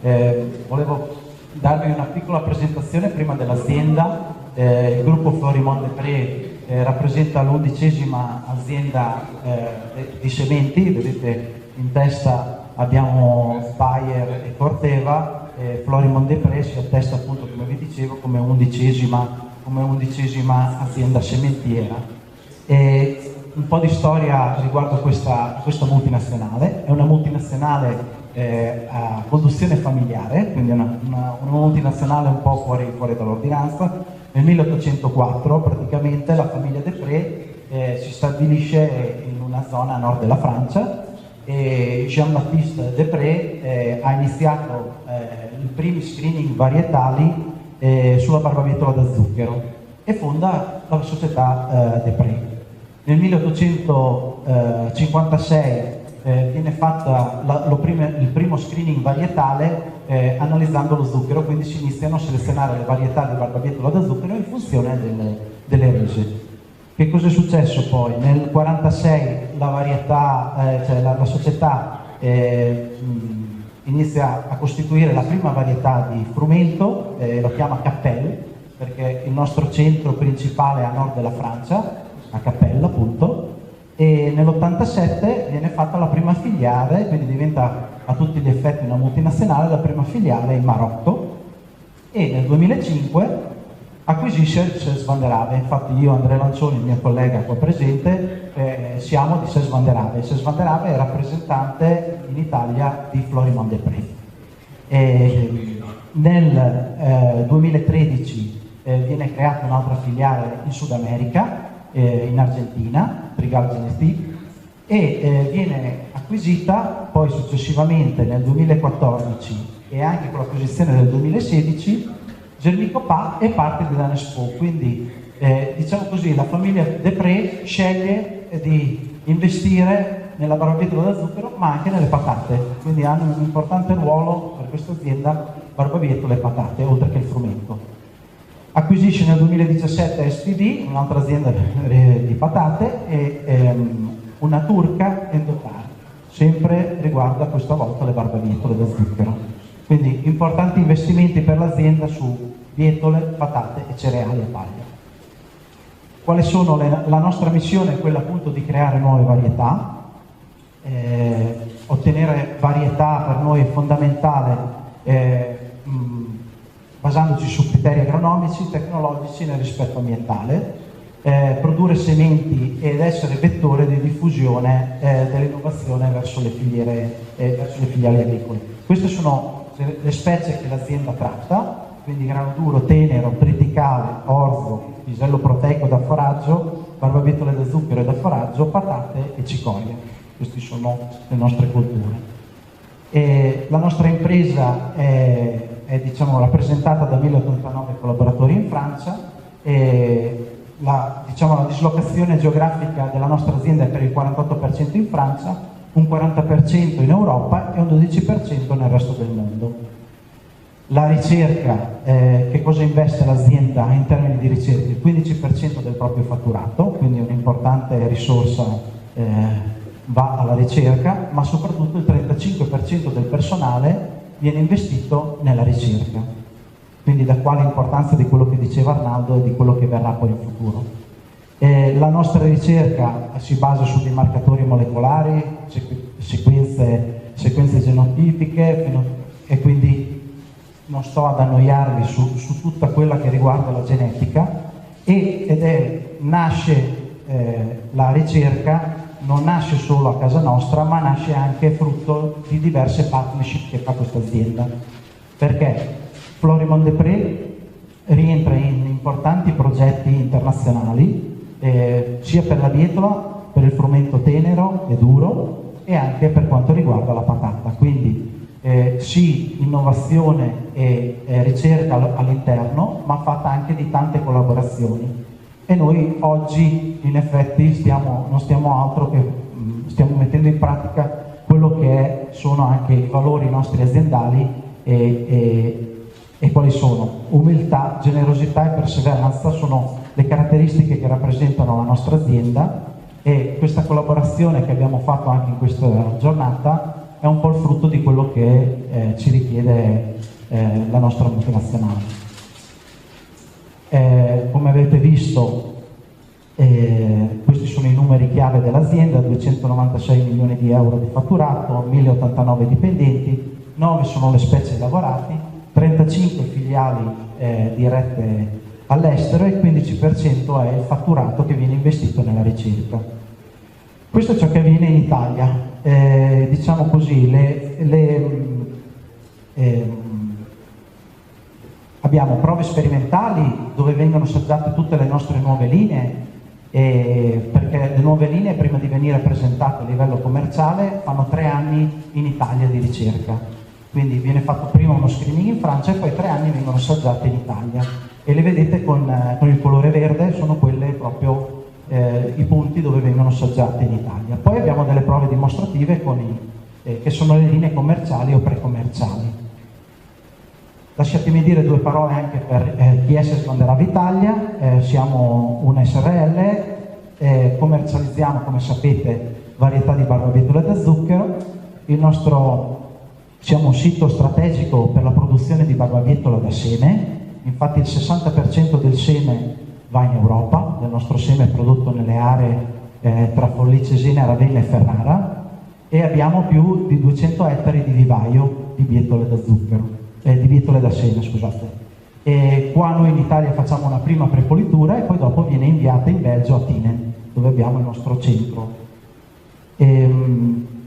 Volevo darvi una piccola presentazione prima dell'azienda. Il gruppo Florimond Desprez rappresenta l'11ª azienda di sementi. Vedete in testa abbiamo Bayer e Corteva. Florimond Desprez si attesta appunto, come vi dicevo, come undicesima azienda sementiera. Un po' di storia riguardo questa multinazionale. È una multinazionale a conduzione familiare, quindi una multinazionale un po' fuori dall'ordinanza. Nel 1804 praticamente la famiglia Desprez si stabilisce in una zona a nord della Francia e Jean-Baptiste Desprez ha iniziato i primi screening varietali sulla barbabietola da zucchero e fonda la società Desprez. Nel 1856 viene fatta il primo screening varietale analizzando lo zucchero, quindi si iniziano a selezionare le varietà di barbabietola da zucchero in funzione delle rese. Che cosa è successo poi? Nel 1946 la società inizia a costituire la prima varietà di frumento, lo chiama Cappelle, perché il nostro centro principale è a nord della Francia, a Cappelle appunto, e nell'87 viene fatta la prima filiale, quindi diventa a tutti gli effetti una multinazionale, la prima filiale in Marocco, e nel 2005 acquisisce Cels van der Ave. Infatti io, Andrea Lancioni, il mio collega qua presente, siamo di Cels van der Ave. Cels van der Ave è rappresentante in Italia di Florimond Desprez. Nel 2013 viene creata un'altra filiale in Sud America, in Argentina, Trigal Genetic, e viene acquisita poi successivamente nel 2014 e anche con l'acquisizione del 2016 Germicopa e parte di Danespo. Quindi diciamo così, la famiglia Desprez sceglie di investire nella barbabietola da zucchero ma anche nelle patate, quindi hanno un importante ruolo per questa azienda barbabietole e patate, oltre che il frumento. Acquisisce nel 2017 SPD, un'altra azienda di patate, e una turca Endotar, sempre riguarda questa volta le barbabietole da zucchero. Quindi importanti investimenti per l'azienda su bietole, patate e cereali a paglia. Quali sono la nostra missione è quella appunto di creare nuove varietà. Ottenere varietà per noi è fondamentale, basandoci su criteri agronomici, tecnologici e nel rispetto ambientale, produrre sementi ed essere vettore di diffusione dell'innovazione verso le filiali agricole. Queste sono le specie che l'azienda tratta, quindi grano duro, tenero, triticale, orzo, pisello proteico da foraggio, barbabietole da zucchero e da foraggio, patate e cicorie. Queste sono le nostre colture. La nostra impresa è diciamo, rappresentata da 1089 collaboratori in Francia e la dislocazione geografica della nostra azienda è per il 48% in Francia, un 40% in Europa e un 12% nel resto del mondo. La ricerca, che cosa investe l'azienda in termini di ricerca? Il 15% del proprio fatturato, quindi un'importante risorsa va alla ricerca, ma soprattutto il 35% del personale viene investito nella ricerca. Quindi da qua l'importanza di quello che diceva Arnaldo e di quello che verrà poi in futuro. La nostra ricerca si basa su dei marcatori molecolari, sequenze genotipiche, e quindi non sto ad annoiarvi su tutta quella che riguarda la genetica, la ricerca non nasce solo a casa nostra, ma nasce anche frutto di diverse partnership che fa questa azienda. Perché Florimond Desprez rientra in importanti progetti internazionali, sia per la bietola, per il frumento tenero e duro, e anche per quanto riguarda la patata. Quindi sì, innovazione e ricerca all'interno, ma fatta anche di tante collaborazioni. E noi oggi in effetti non stiamo altro che stiamo mettendo in pratica quello che sono anche i valori nostri aziendali e quali sono? Umiltà, generosità e perseveranza sono le caratteristiche che rappresentano la nostra azienda, e questa collaborazione che abbiamo fatto anche in questa giornata è un po' il frutto di quello che ci richiede la nostra multinazionale. Come avete visto, questi sono i numeri chiave dell'azienda: 296 milioni di euro di fatturato, 1089 dipendenti, 9 sono le specie lavorati, 35 filiali dirette all'estero e il 15% è il fatturato che viene investito nella ricerca. Questo è ciò che avviene in Italia. Diciamo così, abbiamo prove sperimentali dove vengono assaggiate tutte le nostre nuove linee, perché le nuove linee, prima di venire presentate a livello commerciale, fanno 3 anni in Italia di ricerca. Quindi viene fatto prima uno screening in Francia e poi 3 anni vengono assaggiate in Italia. E le vedete con il colore verde, sono quelle proprio i punti dove vengono assaggiate in Italia. Poi abbiamo delle prove dimostrative che sono le linee commerciali o pre-commerciali. Lasciatemi dire 2 parole anche per chi è Scandinavia Italia. Siamo una SRL, commercializziamo, come sapete, varietà di barbabietole da zucchero. Siamo un sito strategico per la produzione di barbabietola da seme, infatti il 60% del seme va in Europa, del nostro seme è prodotto nelle aree tra Forlì, Cesena, Ravenna e Ferrara, e abbiamo più di 200 ettari di vivaio di bietole da zucchero. Di bietole da seme, scusate. E qua noi in Italia facciamo una prima prepolitura e poi dopo viene inviata in Belgio a Tienen, dove abbiamo il nostro centro.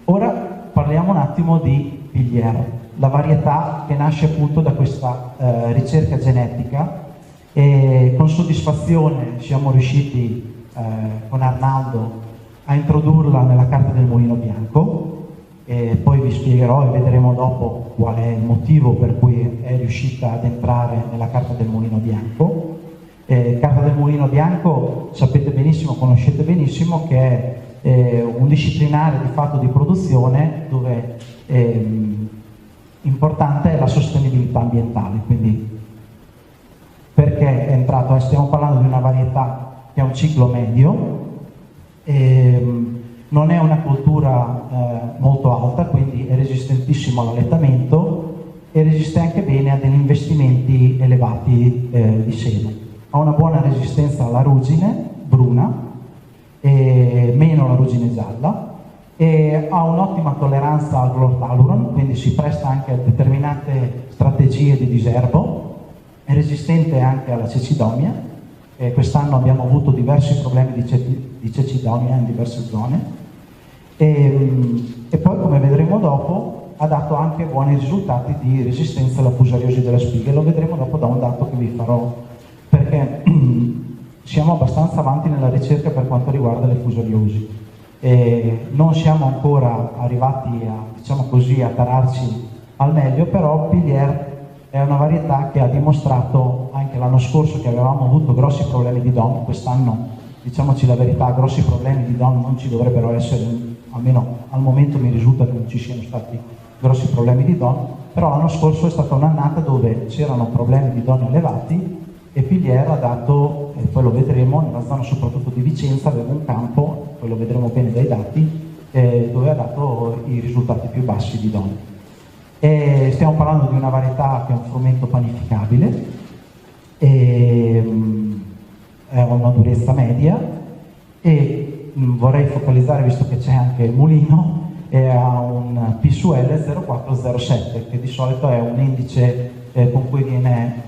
Ora parliamo un attimo di Pilier, la varietà che nasce appunto da questa ricerca genetica, e con soddisfazione siamo riusciti con Arnaldo a introdurla nella carta del mulino bianco. E poi vi spiegherò e vedremo dopo qual è il motivo per cui è riuscita ad entrare nella carta del mulino bianco. Carta del mulino bianco, sapete benissimo, conoscete benissimo che è un disciplinare di fatto di produzione dove importante è la sostenibilità ambientale. Quindi perché è entrato? Stiamo parlando di una varietà che ha un ciclo medio, non è una coltura molto alta, quindi è resistentissimo all'allettamento e resiste anche bene a degli investimenti elevati di seme. Ha una buona resistenza alla ruggine bruna, meno alla ruggine gialla, e ha un'ottima tolleranza al clortaluron, quindi si presta anche a determinate strategie di diserbo, è resistente anche alla cecidomia. Quest'anno abbiamo avuto diversi problemi di cecidomia in diverse zone. E poi, come vedremo dopo, ha dato anche buoni risultati di resistenza alla fusariosi delle spighe. Lo vedremo dopo da un dato che vi farò, perché siamo abbastanza avanti nella ricerca per quanto riguarda le fusariosi. Non siamo ancora arrivati diciamo così, a tararci al meglio, però Pilier è una varietà che ha dimostrato anche l'anno scorso che avevamo avuto grossi problemi di DOM. Quest'anno, diciamoci la verità, grossi problemi di DOM non ci dovrebbero essere, almeno al momento mi risulta che non ci siano stati grossi problemi di DOM, però l'anno scorso è stata un'annata dove c'erano problemi di DOM elevati e Pilier ha dato, e poi lo vedremo, nella zona soprattutto di Vicenza aveva un campo, poi lo vedremo bene dai dati, dove ha dato i risultati più bassi di DOM. Stiamo parlando di una varietà che è un frumento panificabile, è una durezza media e vorrei focalizzare, visto che c'è anche il mulino, ha un P su L 0407, che di solito è un indice con cui viene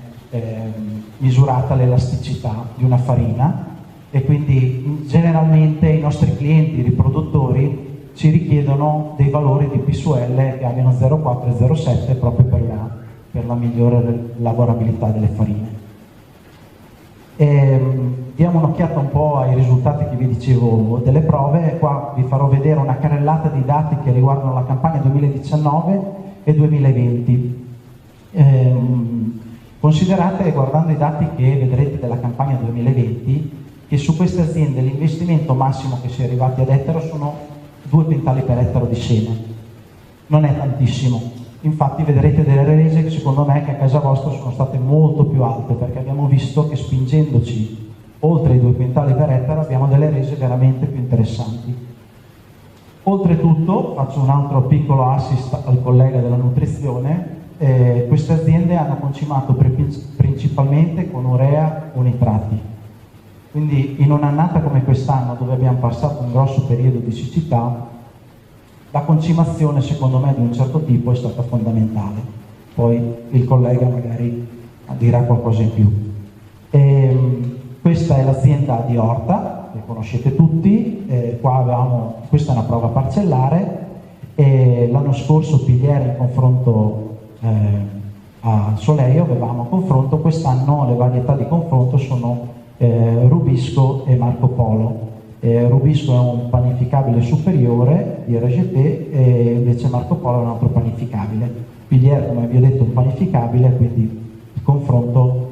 misurata l'elasticità di una farina, e quindi generalmente i nostri clienti, i riproduttori, ci richiedono dei valori di P su L che abbiano 0,4 e 0,7 proprio per la migliore lavorabilità delle farine. Diamo un'occhiata un po' ai risultati che vi dicevo delle prove. Qua vi farò vedere una carrellata di dati che riguardano la campagna 2019 e 2020. Considerate, guardando i dati che vedrete della campagna 2020, che su queste aziende l'investimento massimo che si è arrivati ad ettaro sono 2 quintali per ettaro di seme. Non è tantissimo, infatti vedrete delle rese che secondo me che a casa vostra sono state molto più alte, perché abbiamo visto che spingendoci oltre i 2 quintali per ettaro abbiamo delle rese veramente più interessanti. Oltretutto, faccio un altro piccolo assist al collega della nutrizione, queste aziende hanno concimato principalmente con urea o nitrati. Quindi in un'annata come quest'anno, dove abbiamo passato un grosso periodo di siccità, la concimazione secondo me di un certo tipo è stata fondamentale. Poi il collega magari dirà qualcosa in più. Questa è l'azienda di Orta, che conoscete tutti. Questa è una prova parcellare. L'anno scorso Piliere in confronto a Soleio avevamo confronto, quest'anno le varietà di confronto sono Rubisco e Marco Polo. Rubisco è un panificabile superiore di RGT e invece Marco Polo è un altro panificabile. Piliere, come vi ho detto, è un panificabile, quindi il confronto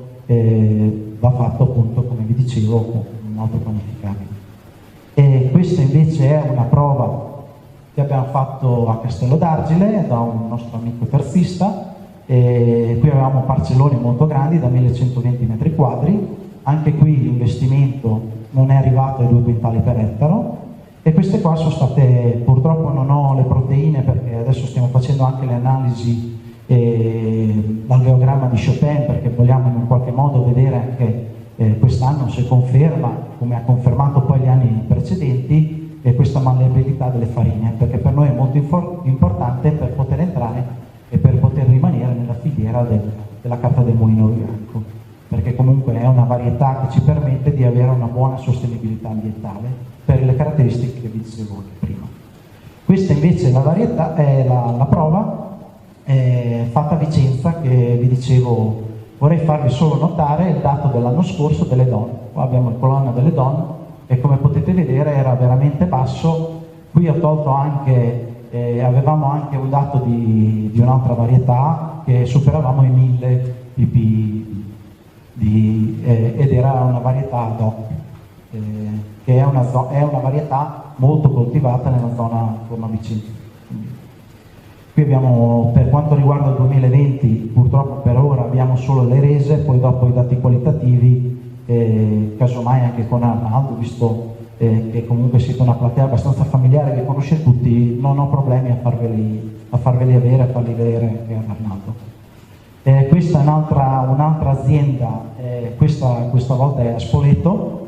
va fatto appunto, come vi dicevo, con un altro panificabile. E questa invece è una prova che abbiamo fatto a Castello d'Argile da un nostro amico terzista. Qui avevamo parcelloni molto grandi, da 1120 metri quadri. Anche qui l'investimento non è arrivato ai 2 quintali per ettaro, e queste qua sono state, purtroppo non ho le proteine perché adesso stiamo facendo anche le analisi l'alveogramma di Chopin, perché vogliamo in un qualche modo vedere anche quest'anno se conferma, come ha confermato poi gli anni precedenti, questa malleabilità delle farine, perché per noi è molto importante per poter entrare e per poter rimanere nella filiera della carta del mulino bianco, perché comunque è una varietà che ci permette di avere una buona sostenibilità ambientale per le caratteristiche che vi dicevo prima. Questa invece è la varietà, è la prova fatta a Vicenza, che vi dicevo. Vorrei farvi solo notare il dato dell'anno scorso delle DON. Qua abbiamo il colonna delle DON e come potete vedere era veramente basso. Qui ho tolto anche, avevamo anche un dato di un'altra varietà che superavamo i 1000 pp ed era una varietà DOC, che è una varietà molto coltivata nella zona Roma Vicenza. Qui abbiamo, per quanto riguarda il 2020, purtroppo per ora abbiamo solo le rese, poi dopo i dati qualitativi, casomai anche con Arnaldo, visto che comunque siete una platea abbastanza familiare, che conosce tutti, non ho problemi a farveli avere, a farli vedere a Arnaldo. Questa è un'altra azienda, questa volta è a Spoleto.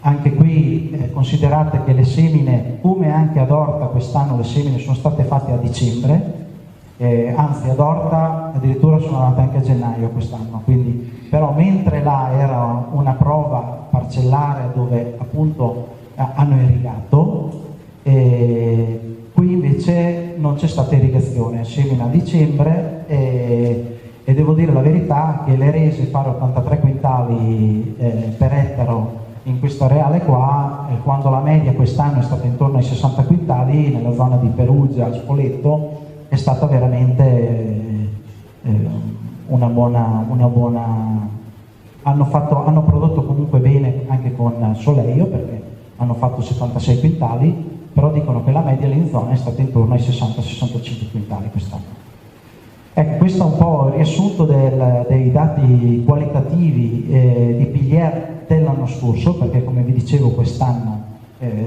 Anche qui considerate che le semine, come anche ad Orta quest'anno, le semine sono state fatte a dicembre, anzi ad Orta addirittura sono andate anche a gennaio quest'anno, quindi, però mentre là era una prova parcellare dove appunto hanno irrigato, qui invece non c'è stata irrigazione, semina a dicembre, e devo dire la verità che le rese fare 83 quintali per ettaro in questo areale qua, quando la media quest'anno è stata intorno ai 60 quintali, nella zona di Perugia, Spoleto, è stata veramente una buona... Hanno prodotto comunque bene anche con Soleio, perché hanno fatto 76 quintali, però dicono che la media lì in zona è stata intorno ai 60-65 quintali quest'anno. Ecco, questo è un po' il riassunto dei dati qualitativi di Piliere dell'anno scorso, perché come vi dicevo quest'anno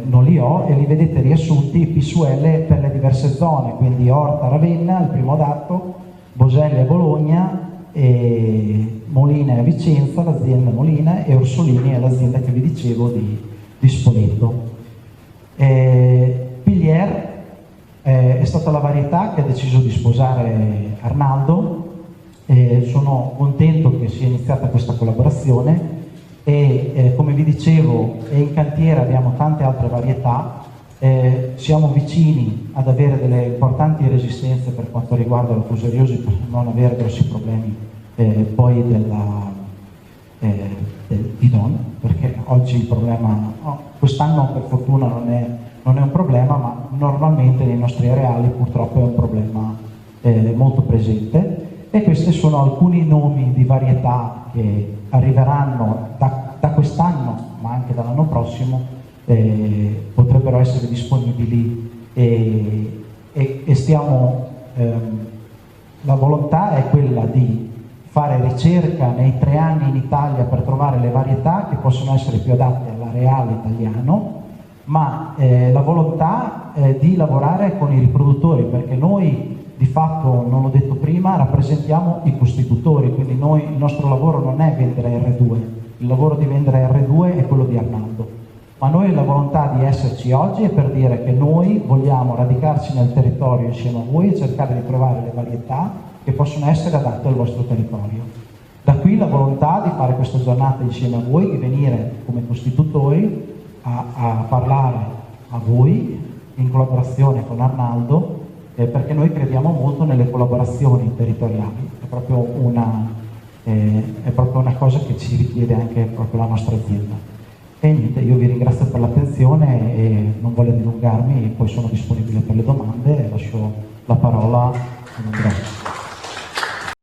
non li ho, e li vedete riassunti P su L per le diverse zone, quindi Orta, Ravenna, il primo dato, Boselli a Bologna, e Molina a Vicenza, l'azienda Molina, e Orsolini è l'azienda che vi dicevo di Spoleto. Piliere è stata la varietà che ha deciso di sposare Arnaldo. Sono contento che sia iniziata questa collaborazione e come vi dicevo in cantiere abbiamo tante altre varietà, siamo vicini ad avere delle importanti resistenze per quanto riguarda la fusoriosi, per non avere grossi problemi poi di DON, perché oggi il problema, quest'anno per fortuna non è un problema, ma normalmente nei nostri areali purtroppo è un problema molto presente. E questi sono alcuni nomi di varietà che arriveranno da quest'anno, ma anche dall'anno prossimo, potrebbero essere disponibili e stiamo, la volontà è quella di fare ricerca nei 3 anni in Italia per trovare le varietà che possono essere più adatte all'areale italiano, ma la volontà di lavorare con i riproduttori, perché noi di fatto, non l'ho detto prima, rappresentiamo i costitutori, quindi il nostro lavoro non è vendere R2, il lavoro di vendere R2 è quello di Arnaldo, ma noi la volontà di esserci oggi è per dire che noi vogliamo radicarci nel territorio insieme a voi e cercare di trovare le varietà che possono essere adatte al vostro territorio. Da qui la volontà di fare questa giornata insieme a voi, di venire come costitutori a parlare a voi in collaborazione con Arnaldo, perché noi crediamo molto nelle collaborazioni territoriali, è proprio una cosa che ci richiede anche proprio la nostra azienda. E niente, io vi ringrazio per l'attenzione e non voglio dilungarmi, poi sono disponibile per le domande e lascio la parola a un grazie.